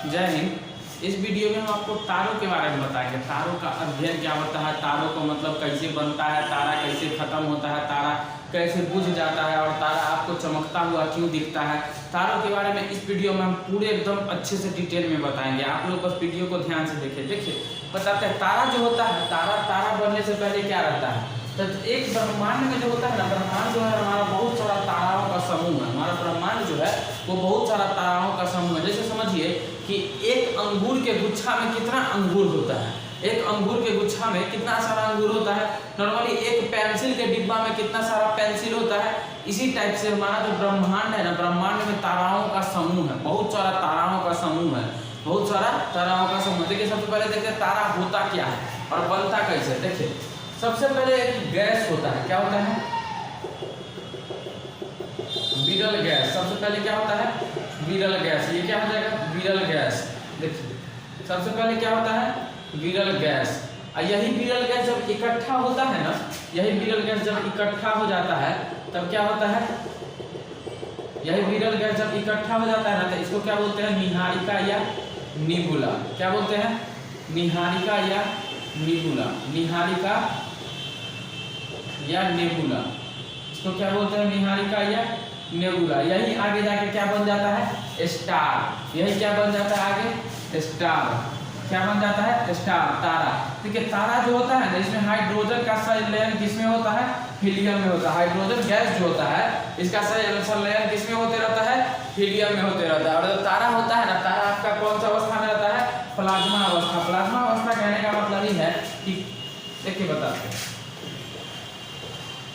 जय हिंद। इस वीडियो में हम आपको तारों के बारे में बताएंगे। तारों का अध्ययन क्या होता है, तारों को मतलब कैसे बनता है, तारा कैसे खत्म होता है, तारा कैसे बुझ जाता है और तारा आपको चमकता हुआ क्यों दिखता है। तारों के बारे में इस वीडियो में हम पूरे एकदम अच्छे से डिटेल में बताएंगे। आप लोग बस वीडियो को ध्यान से देखिए बताते हैं। तारा जो होता है, तारा बनने से पहले क्या रहता है, तो एक ब्रह्मांड में जो होता है ना, ब्रह्मांड जो है हमारा बहुत सारा ताराओं का समूह है। हमारा ब्रह्मांड जो है वो बहुत सारा ताराओं का समूह है। जैसे समझिए कि एक अंगूर के गुच्छा में कितना अंगूर होता है, एक अंगूर के गुच्छा में कितना सारा अंगूर होता है। नॉर्मली एक पेंसिल के डिब्बा में कितना सारा पेंसिल होता है। इसी टाइप से हमारा जो ब्रह्मांड है ना, ब्रह्मांड में ताराओं का समूह है, बहुत सारा ताराओं का समूह है, बहुत सारा ताराओं का समूह। देखिए सबसे पहले देखते हैं तारा होता क्या है और बनता कैसे। देखिए सबसे पहले एक गैस होता है, क्या होता है, विरल गैस। सबसे पहले क्या होता है, विरल गैस। ये क्या हो जाएगा, विरल गैस। देखिए सबसे पहले क्या होता है, विरल गैस। और यही विरल गैस जब इकट्ठा होता है ना, यही विरल गैस जब इकट्ठा हो जाता है तब क्या होता है, यही विरल गैस जब इकट्ठा हो जाता है ना तो इसको क्या बोलते हैं, निहारिका या निबुला। क्या बोलते हैं, निहारिका या निबुला, निहारिका या नेबुला। इसको क्या बोलते हैं, निहारिका या नेबुला। यही आगे जाके क्या बन जाता है, स्टार। यही क्या बन जाता है आगे, स्टार। क्या बन जाता है, स्टार, तारा। ठीक है, तारा जो होता है ना, इसमें हाइड्रोजन का संलयन किसमें होता है, हीलियम में होता है। हाइड्रोजन गैस जो होता है इसका संलयन किसमें होते रहता है, हीलियम में होते रहता है। और जो तारा होता है ना, तारा आपका कौन सा अवस्था में रहता है, प्लाज्मा अवस्था। प्लाज्मा अवस्था कहने का मतलब ही है कि देखिए बताते हैं,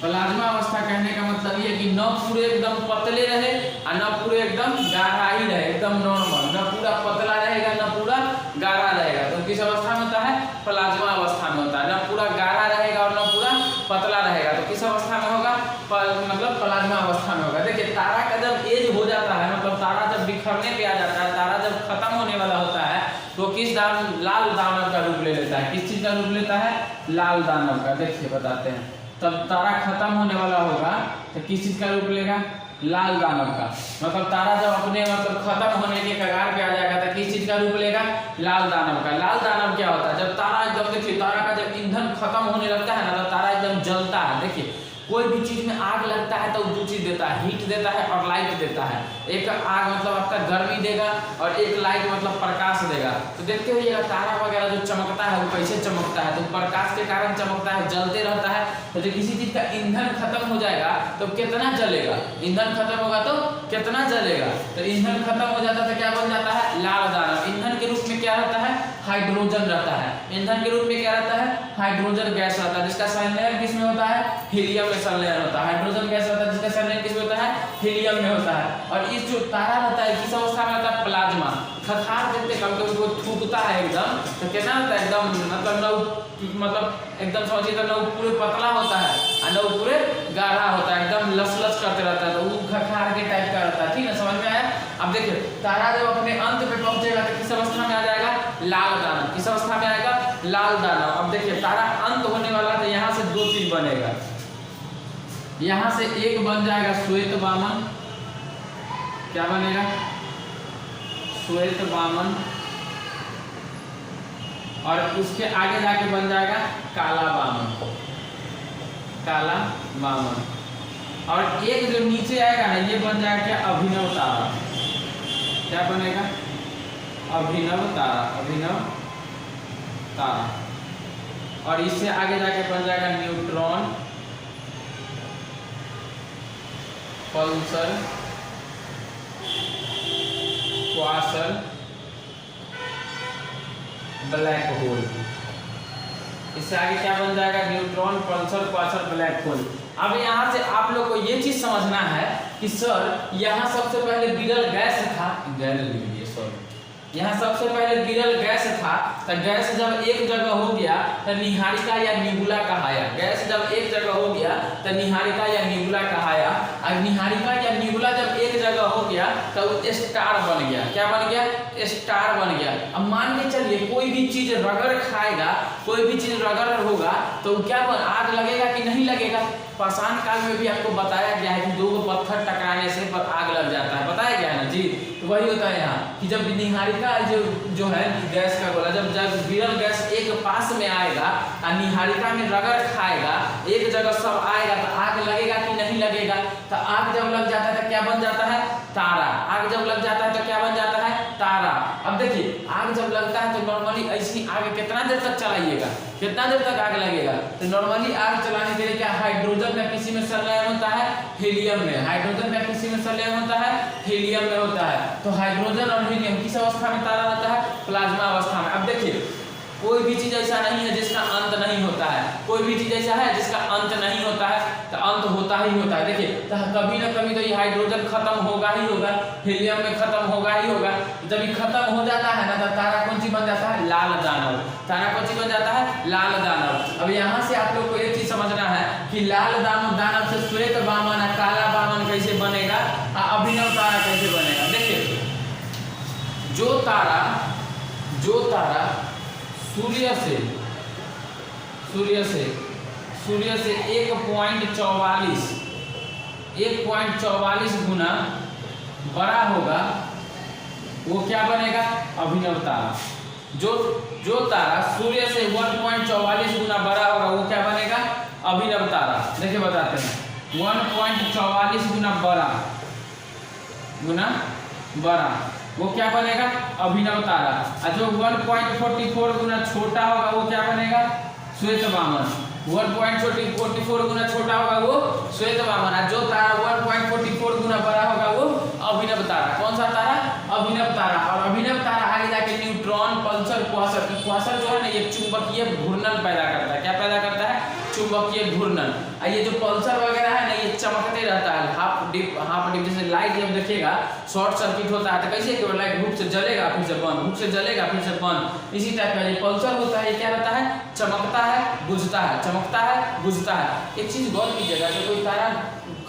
प्लाज्मा अवस्था कहने का मतलब ये कि न पूरे एकदम पतले रहे और न पूरे एकदम गाढ़ा ही रहे, एकदम नॉर्मल, न पूरा पतला रहेगा न पूरा गाढ़ा रहेगा। तो किस अवस्था में होता है, प्लाज्मा अवस्था में होता है। न पूरा गाढ़ा रहेगा और न पूरा पतला रहेगा, तो किस अवस्था में होगा, मतलब प्लाज्मा अवस्था में होगा। देखिए तारा का जब एज हो जाता है, मतलब तारा जब बिखरने पे आ जाता है, तारा जब खत्म होने वाला होता है तो किस लाल दानव का रूप ले लेता है। किस चीज का रूप लेता है, लाल दानव का। देखिए बताते हैं, तब तारा खत्म होने वाला होगा तो किस चीज का रूप लेगा, लाल दानव का। मतलब तारा जब अपने मतलब खत्म होने के कगार पे आ जाएगा तो किस चीज का रूप लेगा, लाल दानव का। लाल दानव क्या होता है, जब तारा एकदम, देखिए तारा का जब ईंधन खत्म होने लगता है ना तो तारा एकदम जलता है। देखिए कोई भी चीज में आग लगता है तो दो चीज देता है, हीट देता है और लाइट देता है। एक आग मतलब आपका गर्मी देगा और एक लाइट मतलब प्रकाश देगा। तो देखते हुए तारा वगैरह जो चमकता है वो कैसे चमकता है, तो प्रकाश के कारण चमकता है, जलते रहता है। तो जब किसी चीज का ईंधन खत्म हो जाएगा तो कितना जलेगा, ईंधन खत्म होगा तो कितना जलेगा। तो ईंधन खत्म हो जाता है तो क्या बन जाता है, लाल दानव। ईंधन के रूप में क्या रहता है, हाइड्रोजन रहता है। ईंधन के रूप में क्या रहता है, हाइड्रोजन गैस रहता है, जिसका संलयन किसमें होता है, हीलियम में संलयन होता है। हाइड्रोजन गैस होता है जिसका संलयन किसमें होता है, हीलियम में होता है। और इस जो तारा रहता है किस अवस्था में रहता है, प्लाज्मा। खखार देखते कम कभी वो थूकता है एकदम तो कितना होता है, एकदम मतलब एकदम समझिए तो न पूरे पतला होता है और न पूरे गाढ़ा होता है, एकदम लस करते रहता है। तो वो खखार के टाइप का रहता है। ठीक है, समझ में आया। अब देखिए तारा जब अपने अंत पे पहुंचेगा तो किस अवस्था में आ जाएगा, लाल दानव। किस अवस्था में आएगा, लाल दानव। अब देखिए तारा अंत होने वाला तो यहाँ से दो चीज बनेगा, यहाँ से एक बन जाएगा श्वेत वामन। क्या बनेगा, श्वेत वामन। और उसके आगे जाके बन जाएगा काला वामन, काला वामन। और एक जो नीचे आएगा ना ये बन जाएगा क्या, अभिनव तारा। क्या बनेगा, अभिनव तारा, अभिनव तारा। और इससे आगे जाके बन जाएगा neutron, Pulsar, Quasar, black hole. इससे आगे क्या बन जाएगा, neutron, Pulsar, Quasar, black hole. अब यहाँ से आप लोग को ये चीज समझना है कि सर यहाँ सबसे पहले विरल गैस था, यहाँ सबसे पहले विरल गैस था। तो गैस जब एक जगह हो गया तो निहारिका या निबुला कहाया। गैस जब एक जगह हो गया तो निहारिका या निबुला कहाया। और निहारिका या निबुला जब एक जगह हो गया तो स्टार बन गया। क्या बन गया, स्टार बन गया। अब मान के चलिए कोई भी चीज रगड़ खाएगा, कोई भी चीज रगड़ होगा तो क्या आग लगेगा कि नहीं लगेगा। पाषाण काल में भी आपको बताया गया है कि दो पत्थर टकराने से पर आग लग जाता है, बताया गया है ना जी। तो वही होता है यहाँ कि जब निहारिका जो है गैस का गोला जब विरल गैस एक पास में आएगा और निहारिका में रगड़ खाएगा, एक जगह सब आएगा तो आग लगेगा कि नहीं लगेगा? तो आग जब लग जाता है तो क्या बन जाता है? तारा। आग जब लग जाता है तो क्या बन जाता है? तारा। अब देखिए आग जब लगता है तो नॉर्मली ऐसी आग कितना देर तक चलाइएगा, कितना देर तक आग लगेगा? तो नॉर्मली आग चलाने के लिए क्या हाइड्रोजन का किसी में संलयन होता है? हीलियम में। हाइड्रोजन का किसी में संलयन होता है? हीलियम में होता है। तो हाइड्रोजन और हीलियम किस अवस्था में तारा रहता है? प्लाज्मा अवस्था में। अब देखिए कोई भी चीज ऐसा नहीं है जिसका अंत नहीं होता है, कोई भी चीज ऐसा है जिसका अंत नहीं होता है, तो अंत होता ही होता है। देखिए तो कभी ना कभी तो ये हाइड्रोजन खत्म होगा ही होगा, हीलियम में खत्म होगा ही होगा। जब ये खत्म हो जाता है ना तो तारा कौन सी बन जाता है? लाल दानव। तारा कौन सी बन जाता है? लाल दानव। अब यहाँ से आप लोग को एक चीज समझना है कि लाल दानव से श्वेत वामन, काला वामन कैसे बनेगा, अभिनव तारा कैसे बनेगा। देखिए जो तारा सूर्य से 1.44 गुना बड़ा होगा वो क्या बनेगा? अभिनव तारा। जो तारा सूर्य से 1.44 गुना बड़ा होगा वो क्या बनेगा? अभिनव तारा। देखिए बताते हैं 1.44 गुना बड़ा वो क्या बनेगा? अभिनव तारा। और जो 1.44 गुना छोटा होगा वो क्या बनेगा? श्वेत वामन। 1.44 गुना छोटा होगा वो श्वेत वामन। और जो तारा 1.44 गुना बड़ा होगा वो अभिनव तारा। कौन सा तारा? अभिनव तारा। और अभिनव तारा आगे जाके न्यूट्रॉन, पल्सर, क्वासर जो है ना ये चुंबकीय घूर्णन पैदा करता है। क्या पैदा करता है? चुंबकीय घूर्णन। और ये जो पल्सर वगैरह है ना ये चमकते रहता है, हाफ डिप जैसे लाइट जब देखिएगा शॉर्ट सर्किट होता है तो कैसे कि लाइट हुक से जलेगा फिर से बंद, हुक से जलेगा फिर से बंद। इसी टाइप का ये पल्सर होता है, ये क्या रहता है? चमकता है बुझता है, चमकता है बुझता है। एक चीज गौर कीजिएगा जब कोई तारा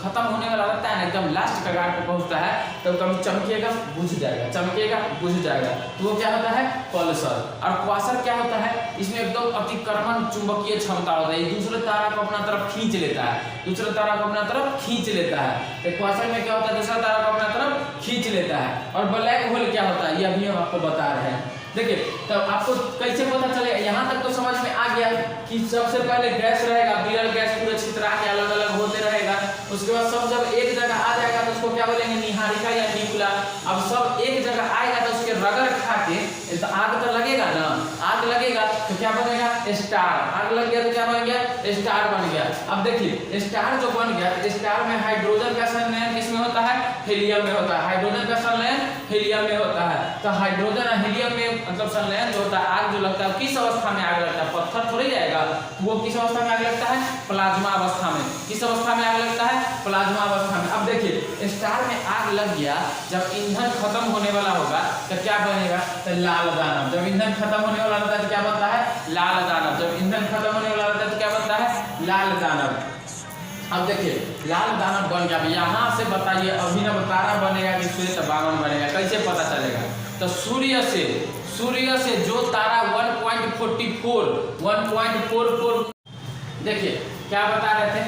खत्म होने वाला रहता है ना, एकदम लास्ट कगार पे पहुंचता है तब कभी चमकेगा बुझ जाएगा, चमकेगा बुझ जाएगा, तो वो क्या होता है? पल्सर। और क्वासर क्या होता है? इसमें एकदम अतिक्रमण चुंबकीय क्षमता होता है, दूसरे तारा को अपना तरफ खींच लेता है, दूसरे तारा को अपना तरफ खींच लेता है। तो क्वासर में क्या होता है? दूसरा तारा को अपना तरफ खींच लेता है। और ब्लैक होल क्या होता है? ये अभी हम आपको बता रहे हैं। देखिए तो आपको कैसे पता चलेगा? यहाँ तक तो समझ में आ गया कि सबसे पहले गैस रहेगा, विरल गैस पूरे छितरा के अलग अलग होते रहेगा। उसके बाद सब जब एक जगह आ जाएगा तो उसको क्या बोलेंगे? निहारिका या निकुला। अब सब एक जगह आएगा तो उसके रगड़ खा के तो आग तो लगेगा ना, आग लगेगा तो क्या बनेगा? स्टार। आग लग गया तो क्या बन गया? स्टार बन गया। अब देखिए स्टार जो बन गया, स्टार में हाइड्रोजन का संलयन किसमें होता है? हीलियम में होता है। हाइड्रोजन का संलयन हीलियम में होता है। तो हाइड्रोजन और हीलियम में मतलब संलयन जो होता है, आग जो लगता है किस अवस्था में आग लगता है? पत्थर थोड़ी जाएगा, वो किस अवस्था में आग लगता है? प्लाज्मा अवस्था में। किस अवस्था में आग लगता है? प्लाज्मा अवस्था में। अब देखिए स्टार में आग लग गया, जब ईंधन खत्म होने वाला होगा तो क्या बनेगा? तो लाल दानव। जब ईंधन खत्म होने वाला होता है तो क्या बनता है? लाल दानव। जब ईंधन खत्म होने वाला होता है तो क्या बनता है? लाल दानव। अब देखिए लाल दानव बन गया। यहाँ से बताइए अभिनव तारा बनेगा कि श्वेत वामन बनेगा? कैसे पता चलेगा? तो सूर्य से जो तारा 1.44 देखिए क्या बता रहे थे?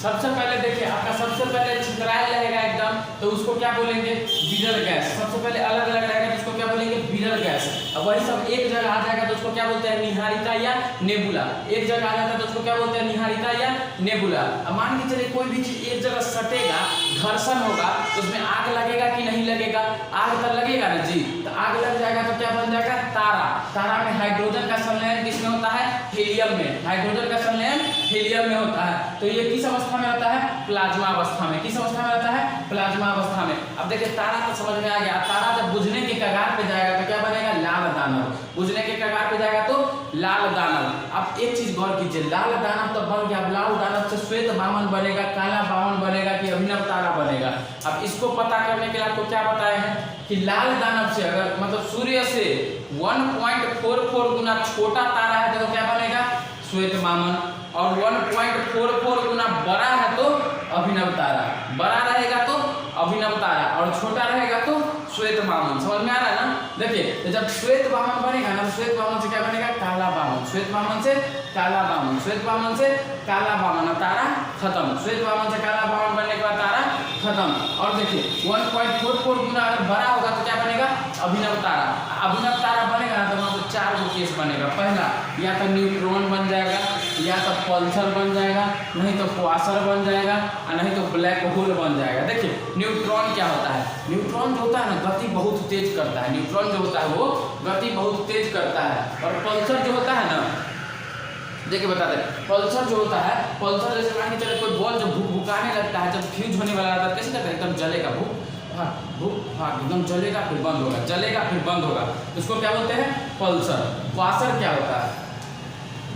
सबसे पहले देखिए आपका सबसे पहले छितरायल रहेगा एकदम, तो उसको क्या बोलेंगे? विरल गैस। सबसे पहले अलग अलग रहेगा तो उसको क्या बोलेंगे? विरल गैस। अब वही सब एक जगह आ जाएगा तो उसको क्या बोलते हैं? निहारिका या नेबुला। एक जगह आ जाता है तो उसको क्या बोलते हैं? निहारिका या नेबुला। अब मान के चलिए कोई भी चीज एक जगह सटेगा, घर्षण होगा तो उसमें आग लगेगा कि नहीं लगेगा? आग तो लगेगा ना जी। तो आग लग जाएगा तो क्या बन जाएगा? तारा। तारा में हाइड्रोजन का संलयन किसमें होता है? हीलियम में। हाइड्रोजन का संलयन हीलियम में होता है। तो ये किस अवस्था में रहता है? प्लाज्मा अवस्था में। किस अवस्था में रहता है? प्लाज्मा अवस्था में। अब देखिए तारा तो समझ में आ गया। तारा जब बुझने के कगार पे जाएगा तो क्या बनेगा? लाल दानव। बुझने के कगार पे जाएगा तो लाल दानव। अब एक चीज गौर कीजिए, लाल दानव तो बन गया, लाल दानव से श्वेत वामन बनेगा, काला वामन बनेगा कि अभिनव तारा बनेगा? अब इसको पता करने के लिए आपको क्या बताए हैं कि लाल दानव से अगर मतलब सूर्य से 1.44 गुना छोटा तारा है तो क्या बनेगा? श्वेत वामन। और 1.44 गुना बड़ा है तो अभिनव तारा। बड़ा रहेगा तो अभिनव तारा और छोटा रहेगा तो श्वेत वामन। समझ में आ रहा है ना? देखिए तो जब श्वेत वामन बनेगा ना, श्वेत वामन से क्या बनेगा? काला वामन। श्वेत वामन से काला वामन। श्वेत वामन से काला वामन। तारा खत्म। श्वेत वामन से काला वामन बनने के बाद तारा खत्म। और देखिए 1.44 गुना अगर बड़ा होगा तो क्या अभिनव तारा। अभिनव तारा बनेगा ना तो वहाँ पर 4 गो केस बनेगा। पहला या तो न्यूट्रॉन बन जाएगा, या तो पल्सर बन जाएगा, नहीं तो क्वासर बन जाएगा, और नहीं तो ब्लैक होल बन जाएगा। देखिए न्यूट्रॉन क्या होता है, न्यूट्रॉन जो होता है ना गति बहुत तेज करता है, न्यूट्रॉन जो होता है वो गति बहुत तेज करता है। और पल्सर जो होता है ना, देखिए बताते हैं, पल्सर जो होता है, पल्सर जैसे मान के चले कोई बॉल जब भुकाने लगता है, जब फ्यूज होने वाला रहता है कैसे करता है, एकदम जलेगा, एकदम जलेगा फिर बंद होगा, जलेगा फिर बंद होगा, तो उसको क्या बोलते हैं, पल्सर। क्वासर क्या होता है,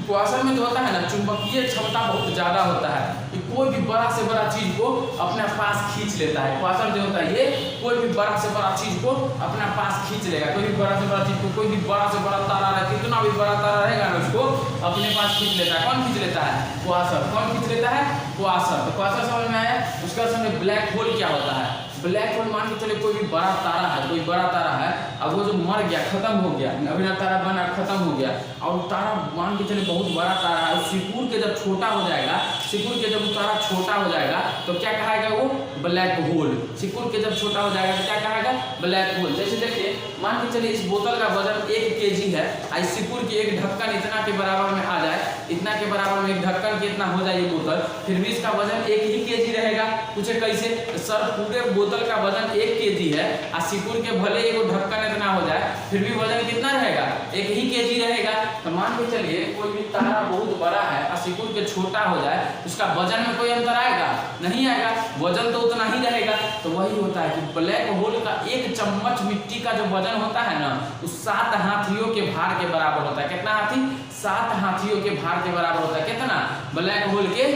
क्वासर में जो होता है ना चुंबकीय क्षमता बहुत ज़्यादा होता है, कि कोई भी बड़ा से बड़ा चीज़ को अपने पास खींच लेता है। क्वासर जो होता है ये कोई भी बड़ा से बड़ा चीज़ को अपने पास खींच लेगा, कोई भी बड़ा से बड़ा चीज़ को, कोई भी बड़ा से बड़ा तारा रहे, कितना भी बड़ा तारा रहेगा ना उसको अपने पास खींच लेता है। कौन खींच लेता है, क्वासर। कौन खींच लेता है, क्वासर। तो क्वासर समझ में आया। उसका समय ब्लैक होल क्या होता है, ब्लैक होल मान के चले कोई भी बड़ा तारा है, कोई बड़ा तारा है, अब वो जो मर गया, खत्म हो गया, अभिनव तारा बना खत्म हो गया, और तारा मान के चले बहुत बड़ा तारा है, सिकुड़ के जब छोटा हो जाएगा, सिकुड़ के जब तारा छोटा हो जाएगा तो क्या कहेगा वो, ब्लैक होल। सिकुड़ के जब छोटा हो जाएगा तो क्या कहेगा, ब्लैक होल। जैसे देखिए मान के चलिए इस बोतल का वजन 1 kg है, आई सिकुड़ की एक ढक्कन इतना के बराबर में आ जाए, इतना के बराबर में एक ढक्कन के इतना हो जाए ये बोतल, फिर भी इसका वजन 1 ही kg रहेगा। पूछे कैसे, सर पूरे बोतल का वजन 1 kg है, और सिकुड़ के भले एक ढक्कन इतना हो जाए फिर भी वजन कितना रहेगा, 1 ही kg रहेगा। तो मान के चलिए कोई भी तारा बहुत बड़ा है और सिकुड़ के छोटा हो जाए, उसका वजन में कोई अंतर आएगा, नहीं आएगा, वजन तो उतना ही रहेगा। तो वही होता है कि ब्लैक होल का 1 चम्मच मिट्टी का जो वजन होता है ना, उस 7 हाथियों के भार के बराबर होता है। कितना हाथी, 7 हाथियों के भार के बराबर होता है। कितना, ब्लैक होल के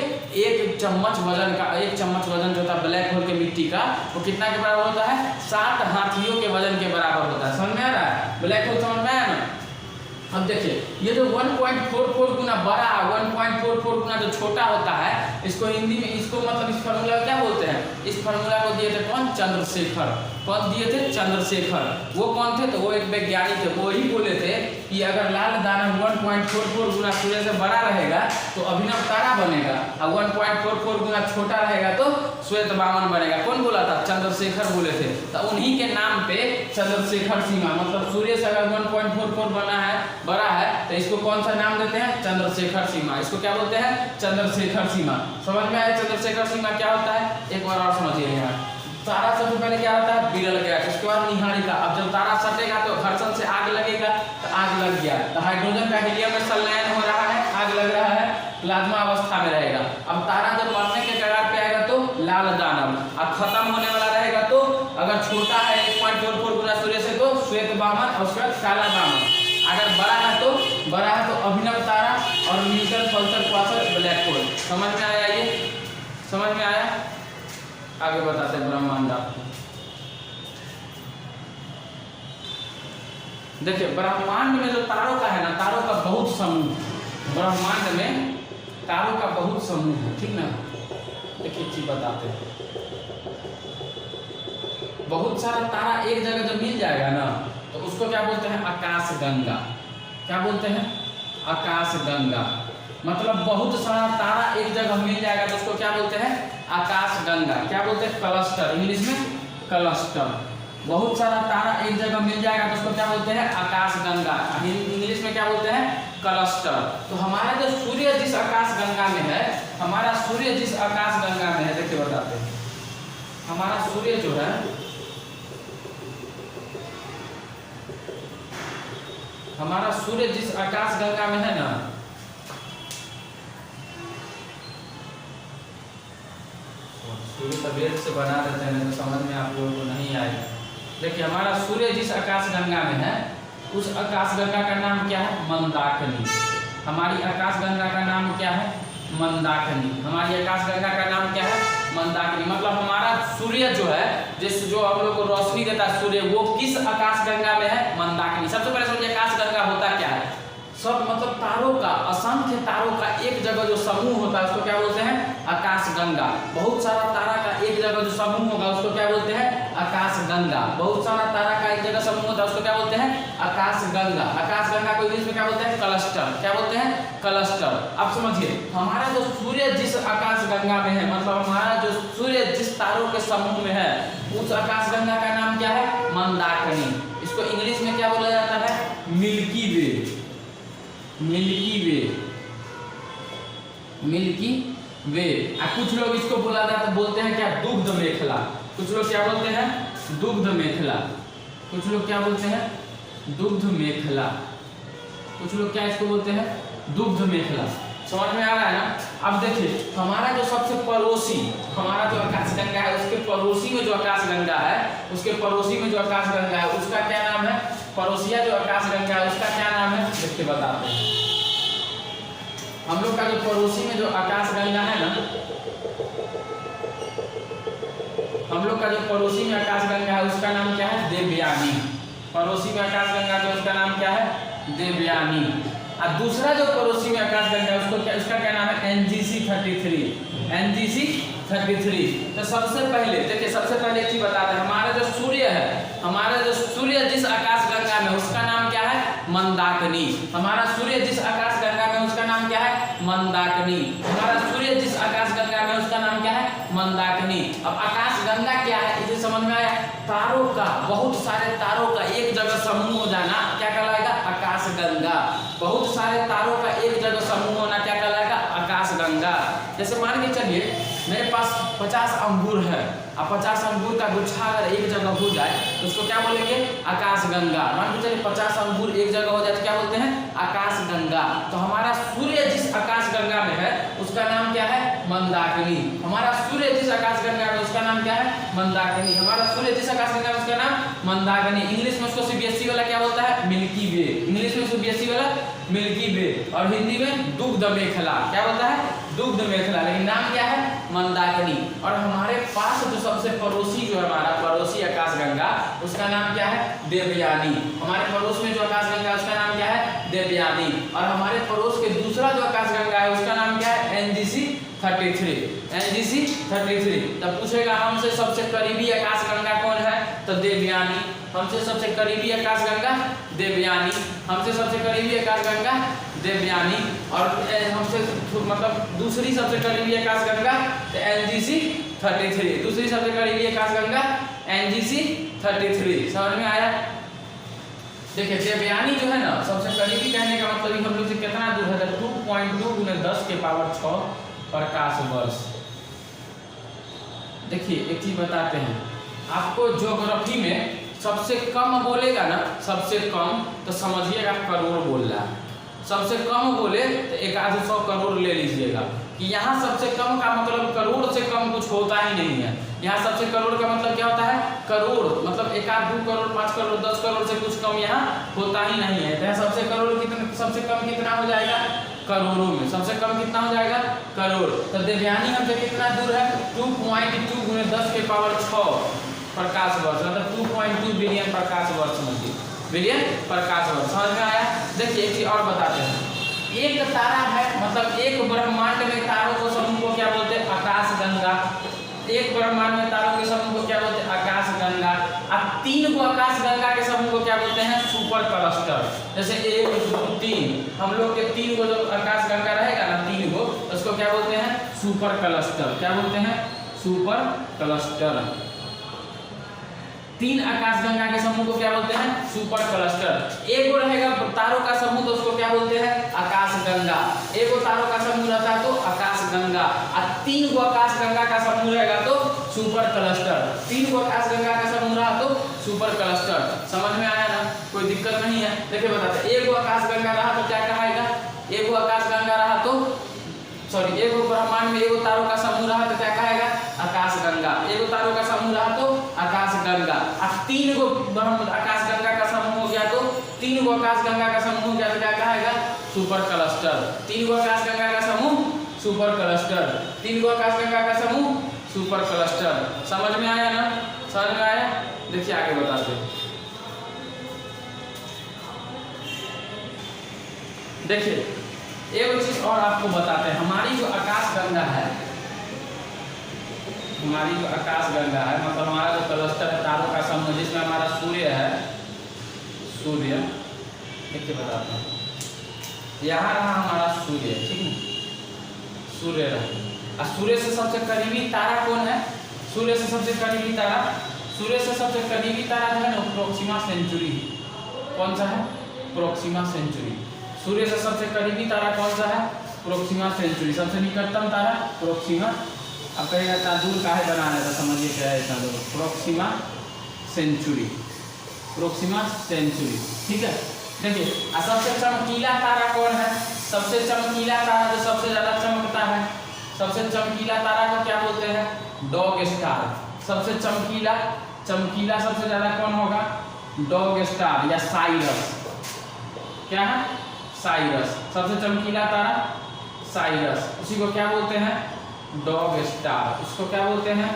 1 चम्मच वजन का, 1 चम्मच वजन जो होता है ब्लैक होल के मिट्टी का, वो कितना के बराबर होता है, 7 हाथियों के वजन के बराबर होता है। समझ में आ रहा है, ब्लैक होल समझ में आया ना। अब देखिए ये जो 1.44 गुना बड़ा, 1.44 गुना जो छोटा होता है, इसको हिंदी में, इसको मतलब इस फार्मूला क्या बोलते हैं, इस फार्मूला को दिए थे कौन, चंद्रशेखर। कौन दिए थे, चंद्रशेखर। वो कौन थे, तो वो एक वैज्ञानिक थे, वो ही बोले थे कि अगर लाल दाना 1.44 गुना सूर्य से बड़ा रहेगा तो अभिनव तारा बनेगा, और 1.44 गुना छोटा रहेगा तो श्वेत वामन बनेगा। कौन बोला था, चंद्रशेखर बोले थे। तो उन्हीं के नाम पे चंद्रशेखर सीमा, मतलब सूर्य से अगर 1.44 बना है, बड़ा है, तो इसको कौन सा नाम देते हैं, चंद्रशेखर सीमा। इसको क्या बोलते हैं, चंद्रशेखर सीमा। समझ में आया चंद्रशेखर सीमा क्या होता है, एक बार और समझिए। यहाँ तारा सबसे पहले क्या होता है, विरल गैस, उसके बाद निहारिका। अब जब तारा सटेगा तो घर्षण से आग लगेगा, तो आग लग गया, तो हाइड्रोजन का हीलियम में संलयन हो रहा है, आग लग रहा है, प्लाज्मा अवस्था में रहेगा। अब तारा जब मरने के कगार पे आएगा तो लाल दानव, अब खत्म होने वाला रहेगा तो अगर छोटा है 1.44 गुना सूर्य से तो श्वेत वामन, और उसके बाद काला वामन। अगर बड़ा है तो अभिनव तारा, और Newton, Pulsar, Quasar, black hole. समझ में आया, ये समझ में आया। आगे बताते हैं ब्रह्मांड आपको। देखिए ब्रह्मांड में जो तारों का है ना, तारों का बहुत समूह, ब्रह्मांड में तारों का बहुत समूह है, ठीक ना। एक एक चीज बताते हैं, बहुत सारा तारा एक जगह जब मिल जाएगा ना तो उसको क्या बोलते हैं, आकाश गंगा। क्या बोलते हैं, आकाश गंगा। मतलब बहुत सारा तारा एक जगह मिल जाएगा तो उसको क्या बोलते हैं, आकाश गंगा। क्या बोलते हैं, क्लस्टर, इंग्लिश में क्लस्टर। बहुत सारा तारा एक जगह मिल जाएगा तो उसको क्या बोलते हैं, आकाश गंगा, इंग्लिश में क्या बोलते हैं, क्लस्टर। तो हमारा जो सूर्य जिस आकाश गंगा में है, हमारा सूर्य जिस आकाश गंगा में है, देखिए बताते हैं, हमारा सूर्य जो है, हमारा सूर्य जिस आकाश गंगा में है ना, सूर्य तबियत से बना देते हैं तो समझ में आप लोगों को नहीं आएगा। देखिए हमारा सूर्य जिस आकाश गंगा में है, उस आकाश गंगा का नाम क्या है, मंदाकिनी। हमारी आकाश गंगा का नाम क्या है, मंदाकिनी। हमारी आकाश गंगा का नाम क्या है, मंदाकिनी। मतलब हमारा सूर्य जो है, जो हम लोग को रोशनी देता है सूर्य, वो किस आकाश गंगा में है, मंदाकिनी। सबसे पहले समझिए आकाश गंगा होता क्या है। सब मतलब तारों का, असंख्य तारों का एक जगह जो समूह होता है उसको क्या बोलते हैं, आकाश गंगा। बहुत सारा तारा का एक जगह जो समूह होगा उसको क्या बोलते हैं, आकाश गंगा। बहुत सारा तारा का एक जगह समूह होता है उसको क्या बोलते हैं, आकाश गंगा। आकाश गंगा को इंग्लिश में क्या बोलते हैं, क्लस्टर। क्या बोलते हैं, क्लस्टर। अब समझिए हमारा जो सूर्य जिस आकाश गंगा में है, मतलब हमारा जो सूर्य जिस तारों के समूह में है, उस आकाश गंगा का नाम क्या है, मंदाकिनी। इसको इंग्लिश में क्या बोला जाता है? मिल्की वे। मिल्की वे, मिल्की वे। कुछ लोग इसको बोला जाता बोलते हैं क्या? दुग्ध मेखला। कुछ लोग क्या बोलते हैं? दुग्ध मेखला। कुछ लोग क्या बोलते हैं? दुग्ध मेखला। कुछ लोग क्या इसको बोलते हैं? दुग्ध मेखला। समझ में आ रहा है ना? अब देखिए हमारा जो सबसे पड़ोसी, हमारा जो आकाशगंगा है उसके पड़ोसी में जो आकाशगंगा है, उसके पड़ोसी में जो आकाशगंगा है उसका क्या नाम है? पड़ोसिया जो आकाशगंगा है उसका क्या नाम है? देखते बताते हैं। हम लोग का जो पड़ोसी में जो आकाशगंगा है ना, हम लोग का जो पड़ोसी में आकाशगंगा है उसका नाम क्या है? देवयानी। पड़ोसी में आकाशगंगा जो उसका नाम क्या है? देवयानी। और दूसरा जो पड़ोसी में आकाशगंगा है उसको क्या, उसका क्या नाम है? NGC 33। NGC 33। तो सबसे पहले देखिए, सबसे पहले एक चीज बताते हैं, हमारा जो सूर्य है, हमारा जो सूर्य जिस आकाशगंगा में उसका नाम क्या है? मंदाकिनी। हमारा सूर्य जिस आकाशगंगा में उसका नाम क्या है? मंदाकिनी। हमारा सूर्य जिस आकाशगंगा में उसका नाम क्या है? मंदाकिनी। अब आकाशगंगा क्या है इसे समझ में आया? तारों का, बहुत सारे तारों का एक जगह समूह हो जाना क्या कहलाएगा? आकाशगंगा। बहुत सारे तारों का एक जगह समूह होना क्या कहलाएगा? आकाशगंगा। जैसे मान के चलिए मेरे पास 50 अंगूर है, अब 50 अंगूर का गुच्छा अगर एक जगह हो जाए तो उसको क्या बोलेंगे? आकाशगंगा। मान के चलिए 50 अंगूर एक जगह हो जाए तो क्या बोलते हैं? आकाशगंगा। तो हमारा सूर्य जिस आकाशगंगा में है उसका नाम क्या है? मंदाकिनी। हमारा सूर्य जिस आकाशगंगा में उसका नाम क्या है? मंदाकिनी। हमारा सूर्य जिस आकाशगंगा में उसका नाम मंदाकिनी। इंग्लिश में उसको CBSE वाला क्या बोलता है? मिल्की वे। इंग्लिश में CBSE वाला मिल्की वे, और हिंदी में दुग्ध मेखला। क्या बोलता है? दुग्ध मेखला, लेकिन नाम क्या है? मंदाकिनी। और हमारे पास जो सबसे पड़ोसी जो है हमारा पड़ोसी आकाशगंगा उसका नाम क्या है? देवयानी। हमारे पड़ोस में जो आकाशगंगा है उसका नाम क्या है? देवयानी। और हमारे पड़ोस के दूसरा जो आकाशगंगा है उसका नाम क्या है? NGC 33। NGC 33। तब पूछेगा हमसे सबसे करीबी आकाशगंगा कौन है? तो देवयानी। हमसे सबसे करीबी आकाशगंगा देवयानी। हमसे सबसे करीबी आकाशगंगा देवयानी। और हमसे मतलब दूसरी सबसे करीबी आकाशगंगा NGC 33। दूसरी सबसे करीबी आकाशगंगा NGC 33। समझ में आया? देखिए देवयानी जो है ना सबसे करीबी कहने का मतलब हम लोग से कितना दूर है? 2.2 × 10⁶ प्रकाश वर्ष। देखिए एक चीज बताते हैं आपको, ज्योग्राफी में सबसे कम बोलेगा ना, सबसे कम, तो समझिएगा करोड़ बोल रहा है। सबसे कम बोले तो 100 करोड़ ले लीजिएगा कि यहाँ सबसे कम का मतलब करोड़ से कम कुछ होता ही नहीं है। यहाँ सबसे करोड़ का मतलब क्या होता है? करोड़ मतलब 1, 2 करोड़, 5 करोड़, 10 करोड़ से कुछ कम यहाँ होता ही नहीं है। तो यहाँ सबसे करोड़ कितना, सबसे कम कितना हो जाएगा? करोड़ों में। सबसे कम कितना हो जाएगा? करोड़। तो देवयानी हमसे कितना दूर है? 2.2 × 10⁶ प्रकाश वर्ष, मतलब 2.2 बिलियन प्रकाश वर्ष में, बिलियन प्रकाश वर्ष। समझ में आया? देखिए एक चीज और बताते हैं, एक तारा है मतलब एक ब्रह्मांड में तारों को समूह को क्या बोलते हैं? आकाशगंगा। एक ब्रह्मांड में तारों के समूह को क्या बोलते हैं? आकाशगंगा। अब 3 को आकाशगंगा के समूह को क्या बोलते हैं? Super cluster. जैसे 1, 2, 3, हम लोग के 3 को जो आकाशगंगा रहेगा ना, 3 को, उसको क्या बोलते हैं? Super cluster. क्या बोलते हैं? Super cluster. 3 आकाशगंगा के समूह को क्या बोलते हैं? Super cluster. एक को रहेगा तारों का समूह तो उसको क्या बोलते हैं? आकाशगंगा। एक को तारों का समूह रहता है तो आकाशगंगा। और 3 को आकाशगंगा का समूह रहेगा तो सुपर क्लस्टर। 3 को आकाशगंगा का समूह रहा तो सुपर क्लस्टर। समझ में आया ना? कोई दिक्कत नहीं है। देखिए बताते, एक को आकाशगंगा रहा तो क्या कहेगा? एक को आकाशगंगा रहा तो सॉरी, एक ब्रह्मांड में एक तारों का समूह रहा तो क्या कहेगा? आकाशगंगा। एक तारों का समूह रहा तो आकाशगंगा। और 3 को आकाशगंगा का समूह हो गया तो 3 को आकाशगंगा का समूह हो गया तो क्या कहेगा? Super cluster. 3 को आकाशगंगा का समूह सुपर क्लस्टर। 3 को आकाशगंगा का समूह सुपर क्लस्टर। समझ में आया ना? समझ में आया? देखिए आगे बताते हैं। देखिए एक चीज और आपको बताते हैं, हमारी जो आकाशगंगा है, हमारी जो आकाशगंगा है मतलब हमारा जो क्लस्टर है तारों का समूह जिसमें हमारा सूर्य है, सूर्य देखिए बताता हूँ, यहाँ रहा हमारा सूर्य, ठीक है, सूर्य रहा। और सूर्य से सबसे करीबी तारा कौन है? सूर्य से सबसे करीबी तारा, सूर्य से सबसे करीबी तारा जो है ना प्रोक्सिमा सेंचुरी, कौन सा है? Proxima Centauri. सूर्य से सबसे करीबी तारा कौन सा है? Proxima Centauri. सबसे निकटतम तारा प्रोक्सिमा। अब कहेगा इतना दूर काहे बनाना था, समझिए क्या है इतना दूर। प्रोक्सिमा सेंचुरी, प्रोक्सिमा सेंचुरी, ठीक है। देखिए सबसे चमकीला तारा कौन है? सबसे चमकीला तारा जो सबसे ज्यादा चमकता है, सबसे चमकीला तारा को क्या बोलते हैं? Dog star. सबसे चमकीला सबसे ज्यादा कौन होगा? डॉग स्टार या साइरस। क्या है? साइरस। सबसे चमकीला तारा साइरस, उसी को क्या बोलते हैं? Dog star. इसको क्या बोलते हैं?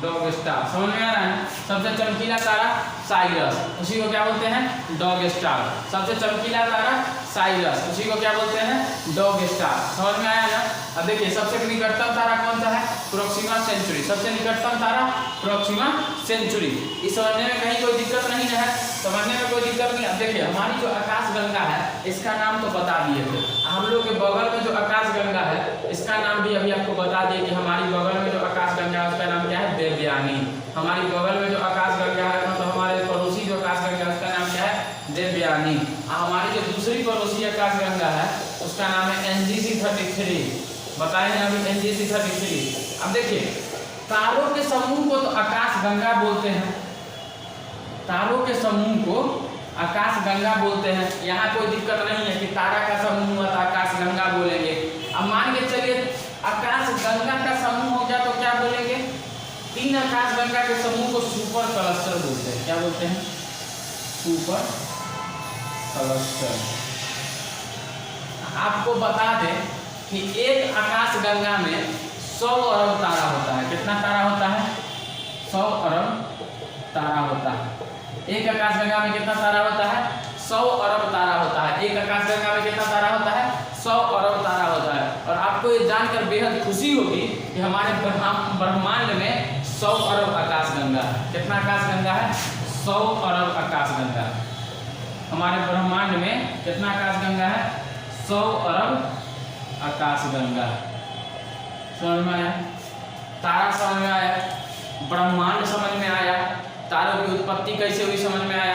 Dog star. समझ में आ रहा है? सबसे चमकीला तारा साइरस, उसी को क्या बोलते हैं? Dog star. सबसे चमकीला तारा साइरस, उसी को क्या बोलते हैं? Dog star. समझ में आया ना? अब देखिए सबसे निकटतम तारा कौन सा है? Proxima Centauri. सबसे निकटतम तारा प्रोक्सिमा सेंचुरी। इस समझने में कहीं कोई दिक्कत नहीं है, समझने में कोई दिक्कत नहीं। अब देखिए हमारी जो आकाश गंगा है इसका नाम तो बता दिए थे। हम लोग के बगल में जो आकाश गंगा है इसका नाम भी अभी आपको बता दिए कि हमारी बगल में जो आकाश गंगा है उसका नाम क्या है? देवयानी। हमारी बगल में जो आकाश गंगा है मतलब हमारे पड़ोसी जो आकाश गंगा है उसका नाम क्या है? देवयानी। हमारी जो दूसरी पड़ोसी आकाश गंगा है उसका नाम है NGC 33। बताए हैं अभी NGC 33। अब देखिए तारों के समूह को तो आकाश गंगा बोलते हैं, तारों के समूह को आकाश गंगा बोलते हैं। यहाँ कोई दिक्कत नहीं है कि तारा का समूह हुआ तो आकाश गंगा बोलेंगे। अब मान के चलिए आकाश गंगा का समूह हो गया तो क्या बोलेंगे? 3 आकाश गंगा के समूह को सुपर क्लस्टर बोलते हैं। क्या बोलते हैं? Super cluster. आपको बता दें कि एक आकाश गंगा में 100 अरब तारा होता है। कितना तारा होता है? 100 अरब तारा होता है। एक आकाश गंगा में कितना तारा होता है? 100 अरब तारा होता है। एक आकाश गंगा में कितना तारा होता है? 100 अरब तारा होता है। और आपको ये जानकर बेहद खुशी होगी कि हमारे ब्रह्मांड में 100 अरब आकाश गंगा है। कितना आकाश गंगा है? 100 अरब आकाश गंगा। हमारे ब्रह्मांड में कितना आकाश गंगा है? 100 अरब आकाश गंगा। समझ में आया? तारा समझ में आया, ब्रह्मांड समझ में आया, तारों की उत्पत्ति कैसे हुई समझ में आया।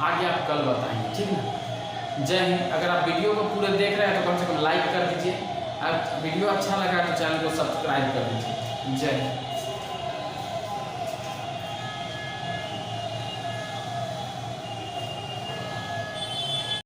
आगे आप कल बताएंगे, ठीक है। जय हिंद। अगर आप वीडियो को पूरे देख रहे हैं तो कम से कम लाइक कर दीजिए। अगर वीडियो अच्छा लगा तो चैनल को सब्सक्राइब कर दीजिए। जय हिंद।